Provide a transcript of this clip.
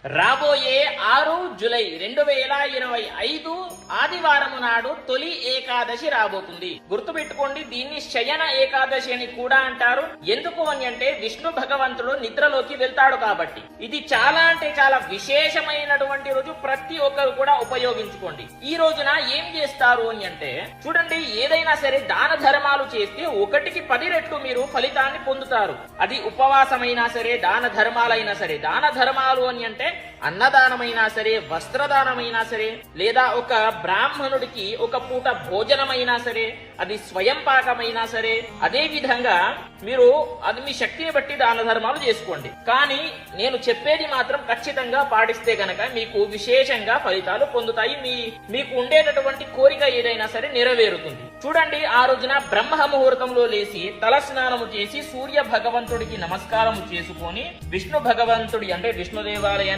రాబోయే 6 జూలై 2025 ఆదివారం నాడు తొలి ఏకాదశి రాబోతుంది. గుర్తుపెట్టుకోండి, దీన్ని శయన ఏకాదశి అని కూడా అంటారు. ఎందుకు అని అంటే విష్ణు భగవంతుడు నిద్రలోకి వెళ్తాడు కాబట్టి. ఇది చాలా అంటే చాలా విశేషమైనటువంటి రోజు. ప్రతి ఒక్కరు కూడా ఉపయోగించుకోండి. ఈ రోజున ఏం చేస్తారు అని అంటే, చూడండి, ఏదైనా సరే దాన ధర్మాలు చేస్తే 1కి 10 రెట్లు మీరు ఫలితాన్ని పొందుతారు. అది ఉపవాసమైనా సరే, దాన ధర్మాలైనా సరే. దాన ధర్మాలు అని అంటే అన్నదానమైనా సరే, వస్త్రదానమైనా సరే, లేదా ఒక బ్రాహ్మణుడికి ఒక పూట భోజనమైనా సరే, అది స్వయం పాకమైనా సరే, అదే విధంగా మీరు అది మీ శక్తిని బట్టి దాన ధర్మాలు చేసుకోండి. కానీ నేను చెప్పేది మాత్రం ఖచ్చితంగా పాటిస్తే గనక మీకు విశేషంగా ఫలితాలు పొందుతాయి. మీకు ఉండేటటువంటి కోరిక ఏదైనా సరే నెరవేరుతుంది. చూడండి, ఆ రోజున బ్రహ్మ ముహూర్తంలో లేచి తల స్నానము చేసి సూర్య భగవంతుడికి నమస్కారము చేసుకొని విష్ణు భగవంతుడి అంటే విష్ణు దేవాలయాన్ని